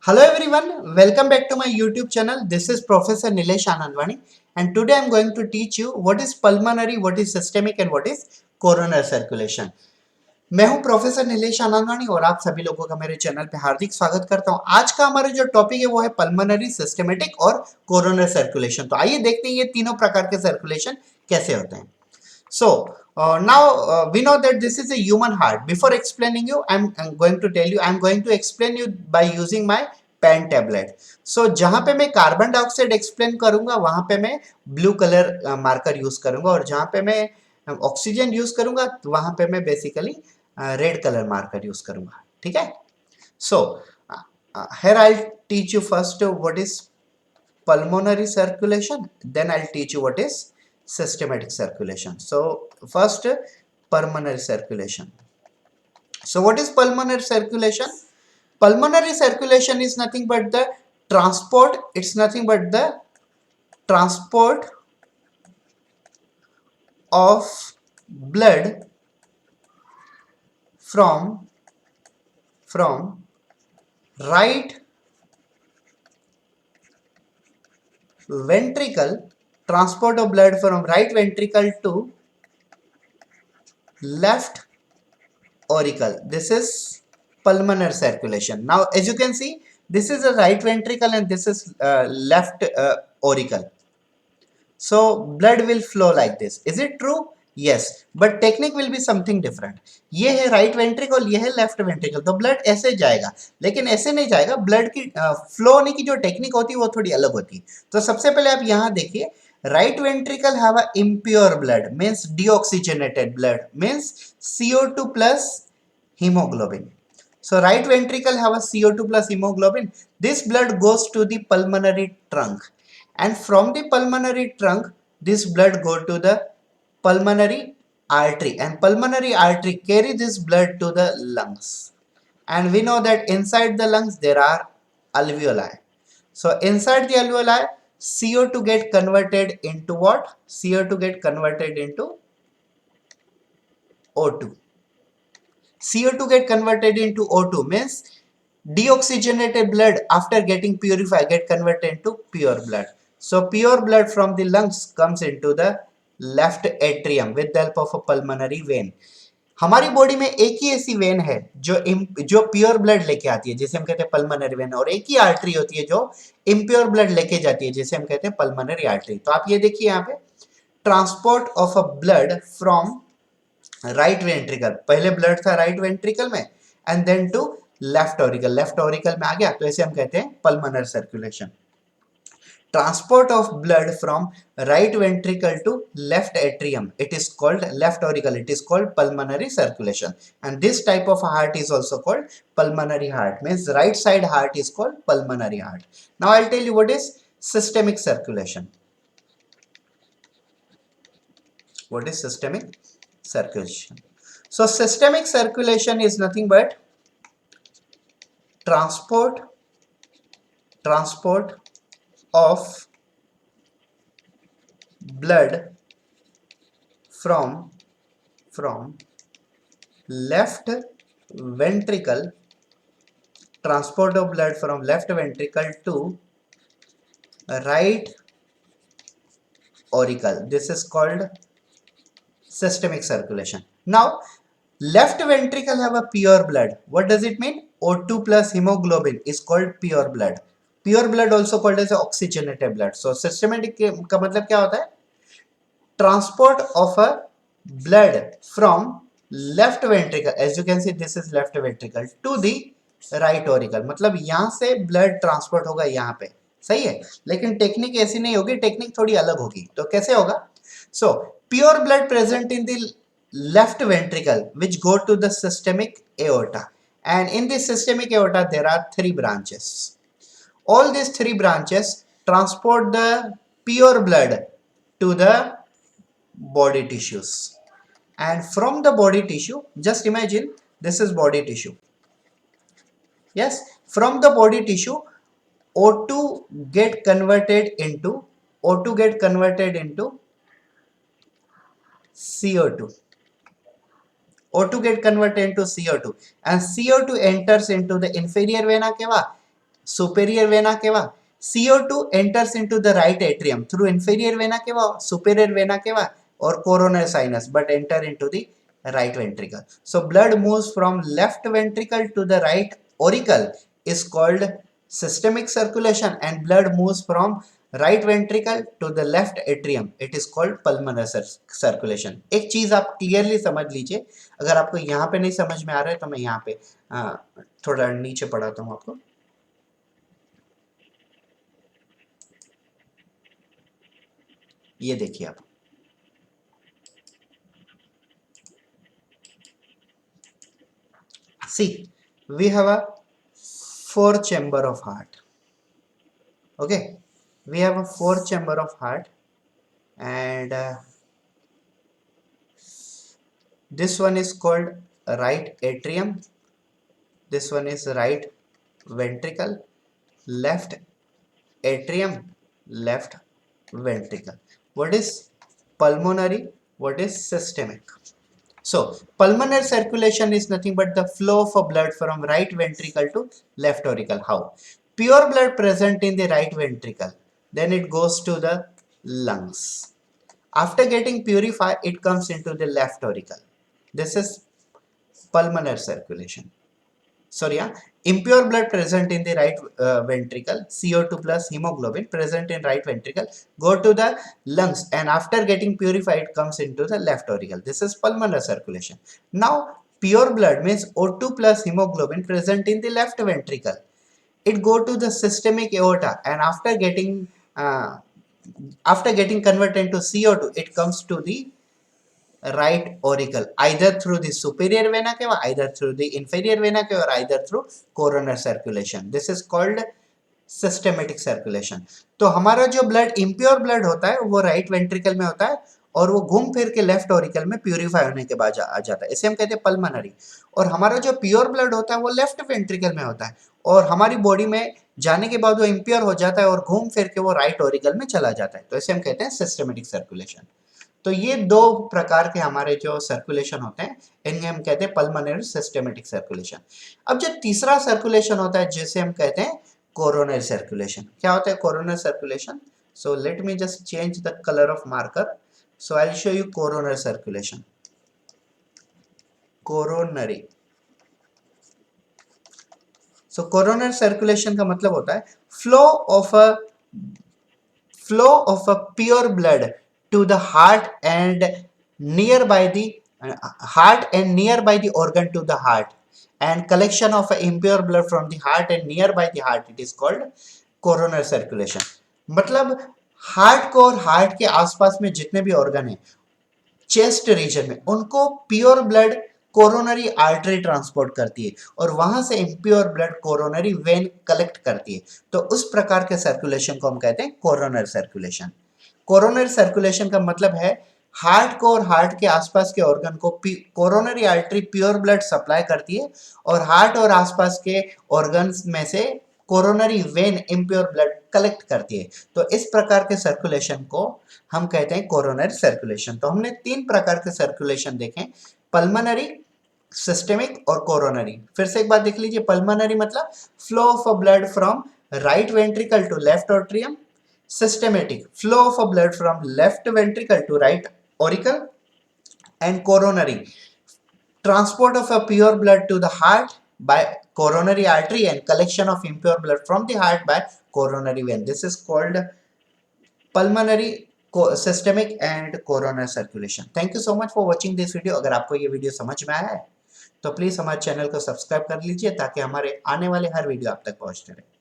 Hello everyone, welcome back to my YouTube channel. This is Professor Nilesh Anandwani and today I am going to teach you what is pulmonary, what is systemic and what is coronary circulation. मैं हूं professor Nilesh आनंदवानी और आप सभी लोगों का मेरे channel पे हार्दिक स्वागत करता हूं। आज का हमारा जो टॉपिक है वो है पल्मोनरी, सिस्टेमेटिक और कोरोनरी सर्कुलेशन। तो आइए देखते हैं ये तीनों प्रकार के सर्कुलेशन कैसे होते हैं। So now we know that this is a human heart. Before explaining you, I'm going to tell you, I'm going to explain you by using my pen tablet. So जहां पे मैं कार्बन डाइऑक्साइड एक्सप्लेन करूंगा वहां पे मैं blue colour marker use करूंगा और जहां पे मैं ऑक्सीजन यूज करूंगा वहां पे मैं basically red colour marker use करूंगा। ठीक है। सो here I'll teach you first what is pulmonary circulation, then I'll teach you what is systematic circulation. So first, pulmonary circulation. So what is pulmonary circulation? Pulmonary circulation is nothing but the transport, it's nothing but the transport of blood from right ventricle, transport of blood from right ventricle to left auricle. This is pulmonary circulation. Now as you can see, this is a right ventricle and this is left auricle. So blood will flow like this. Is it true? Yes, but technique will be something different. ये है right ventricle, ये है left ventricle, तो blood ऐसे जाएगा, लेकिन ऐसे नहीं जाएगा। blood की flow होने की जो टेक्निक होती है वो थोड़ी अलग होती है। तो सबसे पहले आप यहाँ देखिए, right ventricle have a impure blood, means deoxygenated blood, means CO2 plus hemoglobin. So right ventricle have a CO2 plus hemoglobin. This blood goes to the pulmonary trunk, and from the pulmonary trunk this blood go to the pulmonary artery, and pulmonary artery carry this blood to the lungs. And we know that inside the lungs there are alveoli. So inside the alveoli, CO2 get converted into what? CO2 get converted into O2. CO2 get converted into O2 means deoxygenated blood after getting purified get converted into pure blood. So pure blood from the lungs comes into the left atrium with the help of a pulmonary vein. हमारी body में एक ही ऐसी when है जो pure blood लेके आती है जिसे हम कहते हैं पल्मोनरी वेन, और एक ही आर्टरी होती है जो इम्प्योर ब्लड लेके जाती है जिसे हम कहते हैं पल्मोनरी आर्टरी। तो आप ये देखिए यहाँ पे, transport of a blood from right ventricle, पहले ब्लड था राइट वेंट्रिकल में and then to left auricle, left auricle में आ गया, तो ऐसे हम कहते हैं pulmonary circulation. Transport of blood from right ventricle to left atrium, it is called left auricle, it is called pulmonary circulation. And this type of heart is also called pulmonary heart, means right side heart is called pulmonary heart. Now I'll tell you what is systemic circulation. What is systemic circulation? So systemic circulation is nothing but transport of blood from left ventricle, transport of blood from left ventricle to right auricle. This is called systemic circulation. Now left ventricle have a pure blood. What does it mean? O2 plus hemoglobin is called pure blood. Pure blood also called as oxygenated blood. So systematic का मतलब क्या होता है? Transport of a blood from left ventricle, as you can see this is left ventricle, to the right auricle. मतलब यहाँ से blood transport होगा यहाँ पे, सही है, लेकिन टेक्निक ऐसी नहीं होगी, टेक्निक थोड़ी अलग होगी। तो कैसे होगा? So pure blood present in the left ventricle which go to the systemic aorta, and in the systemic aorta there are three branches. All these three branches transport the pure blood to the body tissues, and from the body tissue, just imagine this is body tissue. Yes, from the body tissue O2 get converted into CO2. O2 get converted into CO2 and CO2 enters into the inferior vena cava. superior vena કેવા CO2 enters into the right atrium through inferior vena કેવા superior vena કેવા or coronary sinus but enter into the right ventricle. So blood moves from left ventricle to the right auricle is called systemic circulation, and blood moves from right ventricle to the left atrium, it is called pulmonary circulation. एक चीज आप clearly समझ लीजिए, अगर आपको यहाँ पे नहीं समझ में आ रहा है तो मैं यहाँ पे थोड़ा नीचे पढ़ाता हूँ आपको. ये देखिए आप, see we have a 4 chamber of heart. Okay, we have a 4 chamber of heart, and this one is called right atrium, this one is right ventricle, left atrium, left ventricle. What is pulmonary, what is systemic? So pulmonary circulation is nothing but the flow of blood from right ventricle to left auricle. How? Pure blood present in the right ventricle, then it goes to the lungs. After getting purified, it comes into the left auricle. This is pulmonary circulation. Sorry, impure blood present in the right ventricle, CO2 plus hemoglobin present in right ventricle, go to the lungs, and after getting purified it comes into the left auricle. This is pulmonary circulation. Now pure blood means O2 plus hemoglobin present in the left ventricle, it go to the systemic aorta, and after getting converted into CO2 it comes to the right auricle, either through the superior vena cava, either through the inferior vena cava, or either through coronary circulation. This is called systematic circulation. तो हमारा जो blood impure blood होता है वो right ventricle में होता है और वो घूम फिर के लेफ्ट ऑरिकल में प्यूरिफाई होने के बाद आ जाता है, इसे हम कहते हैं पल्मनरी. और हमारा जो प्योर ब्लड होता है वो लेफ्ट वेंट्रिकल में होता है और हमारी बॉडी में जाने के बाद वो इम्प्योर हो जाता है और घूम फिर के वो राइट ऑरिकल में चला जाता है, तो इसे हम कहते हैं सिस्टमेटिक सर्कुलेशन. तो ये दो प्रकार के हमारे जो सर्कुलेशन होते हैं इन्हें हम कहते हैं पल्मोनरी सिस्टमेटिक सर्कुलेशन. अब जो तीसरा सर्कुलेशन होता है जिसे हम कहते हैं कोरोनरी सर्कुलेशन. क्या होता है coronary circulation? So let me just change the colour of marker, so I will show you coronary circulation. Coronary, so coronary circulation का मतलब होता है flow of a pure blood to the heart and nearby the organ to the heart, and collection of impure blood from the heart and nearby the heart, it is called coronary circulation. मतलब heart को और heart के आसपास में जितने भी organ है chest region में उनको pure blood coronary artery transport करती है और वहां से impure blood coronary when collect करती है. तो उस प्रकार के सर्कुलेशन को हम कहते हैं कोरोनरी सर्कुलेशन. कोरोनरी सर्कुलेशन का मतलब है हार्ट को और हार्ट के आसपास के ऑर्गन को coronary artery pure blood supply करती है और हार्ट और आसपास के ऑर्गन्स में से coronary when impure blood collect करती है. तो इस प्रकार के सर्कुलेशन को हम कहते हैं कोरोनरी सर्कुलेशन. तो हमने 3 प्रकार के सर्कुलेशन देखे, पल्मोनरी, सिस्टेमिक और कोरोनरी. फिर से एक बात देख लीजिए, पल्मोनरी मतलब flow of blood from right ventricle to left atrium, systematic flow of a blood from left ventricle to right auricle, and coronary transport of a pure blood to the heart by coronary artery and collection of impure blood from the heart by coronary vein. This is called pulmonary, systemic and coronary circulation. Thank you so much for watching this video. अगर आपको ये video समझ में आया है तो please हमारे channel को सब्सक्राइब कर लीजिए ताकि हमारे आने वाले हर वीडियो आप तक पहुंचते रहे.